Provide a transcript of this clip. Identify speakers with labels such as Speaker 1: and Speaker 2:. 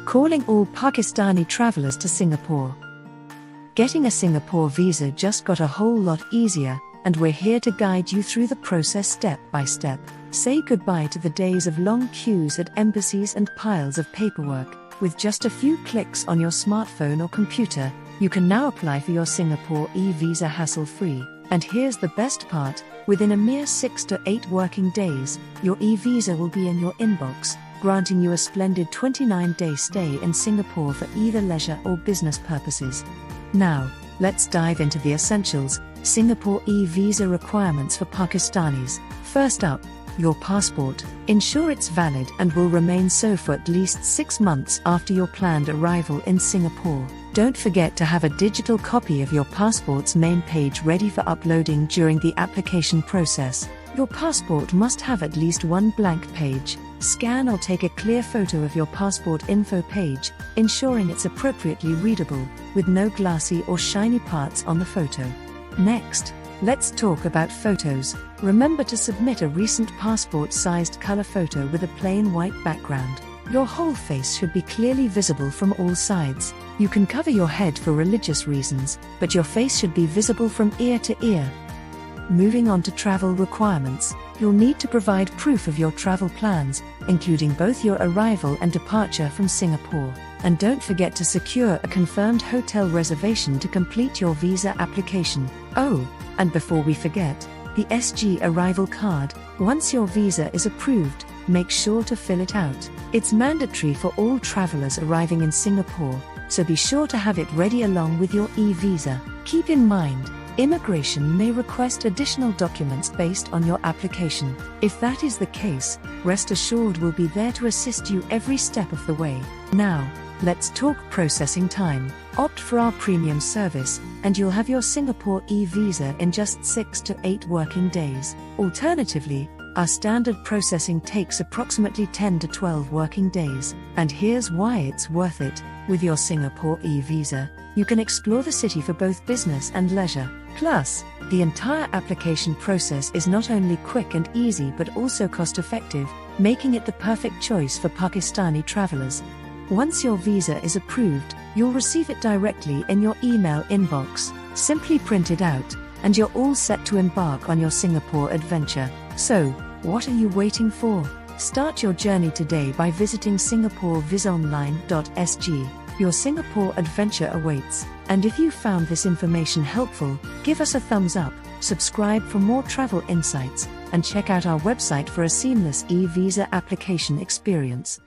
Speaker 1: calling all Pakistani travelers to Singapore. Getting a Singapore visa just got a whole lot easier, and we're here to guide you through the process step by step. Say goodbye to the days of long queues at embassies and piles of paperwork. With just a few clicks on your smartphone or computer, you can now apply for your Singapore eVisa hassle-free. And here's the best part, within a mere 6 to 8 working days, your eVisa will be in your inbox, granting you a splendid 29-day stay in Singapore for either leisure or business purposes. Now, let's dive into the essentials. Singapore eVisa requirements for Pakistanis. First up, your passport. Ensure it's valid and will remain so for at least 6 months after your planned arrival in Singapore. Don't forget to have a digital copy of your passport's main page ready for uploading during the application process. Your passport must have at least one blank page. Scan or take a clear photo of your passport info page, ensuring it's appropriately readable, with no glassy or shiny parts on the photo. Next, let's talk about photos. Remember to submit a recent passport-sized color photo with a plain white background. Your whole face should be clearly visible from all sides. You can cover your head for religious reasons, but your face should be visible from ear to ear. Moving on to travel requirements, you'll need to provide proof of your travel plans, including both your arrival and departure from Singapore. And don't forget to secure a confirmed hotel reservation to complete your visa application. Oh, and before we forget, the SG arrival card. Once your visa is approved, make sure to fill it out. It's mandatory for all travelers arriving in Singapore, so be sure to have it ready along with your e-visa. Keep in mind, immigration may request additional documents based on your application. If that is the case, rest assured we'll be there to assist you every step of the way. Now, let's talk processing time. Opt for our premium service, and you'll have your Singapore e-visa in just 6 to 8 working days. Alternatively, our standard processing takes approximately 10 to 12 working days. And here's why it's worth it. With your Singapore e-visa, you can explore the city for both business and leisure. Plus, the entire application process is not only quick and easy but also cost-effective, making it the perfect choice for Pakistani travelers. Once your visa is approved, you'll receive it directly in your email inbox. Simply print it out, and you're all set to embark on your Singapore adventure. So, what are you waiting for? Start your journey today by visiting singaporevisaonline.sg. Your Singapore adventure awaits. And if you found this information helpful, give us a thumbs up, subscribe for more travel insights, and check out our website for a seamless e-visa application experience.